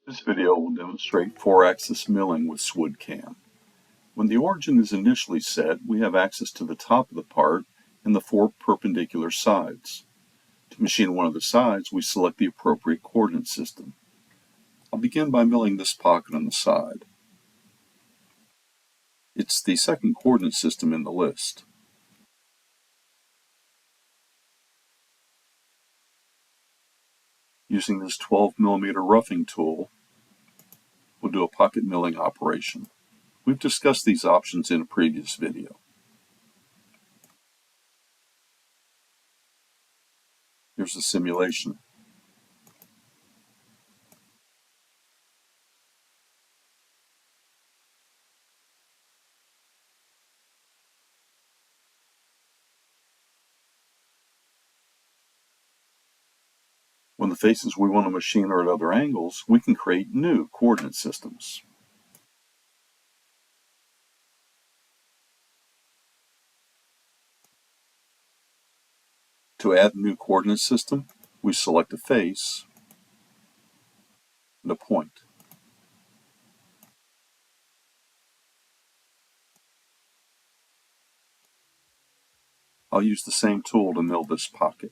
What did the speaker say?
This video will demonstrate 4-axis milling with SWOOD CAM. When the origin is initially set, we have access to the top of the part and the 4 perpendicular sides. To machine one of the sides, we select the appropriate coordinate system. I'll begin by milling this pocket on the side. It's the second coordinate system in the list. Using this 12mm roughing tool, we'll do a pocket milling operation. We've discussed these options in a previous video. Here's the simulation. When the faces we want to machine are at other angles, we can create new coordinate systems. To add a new coordinate system, we select a face and a point. I'll use the same tool to mill this pocket.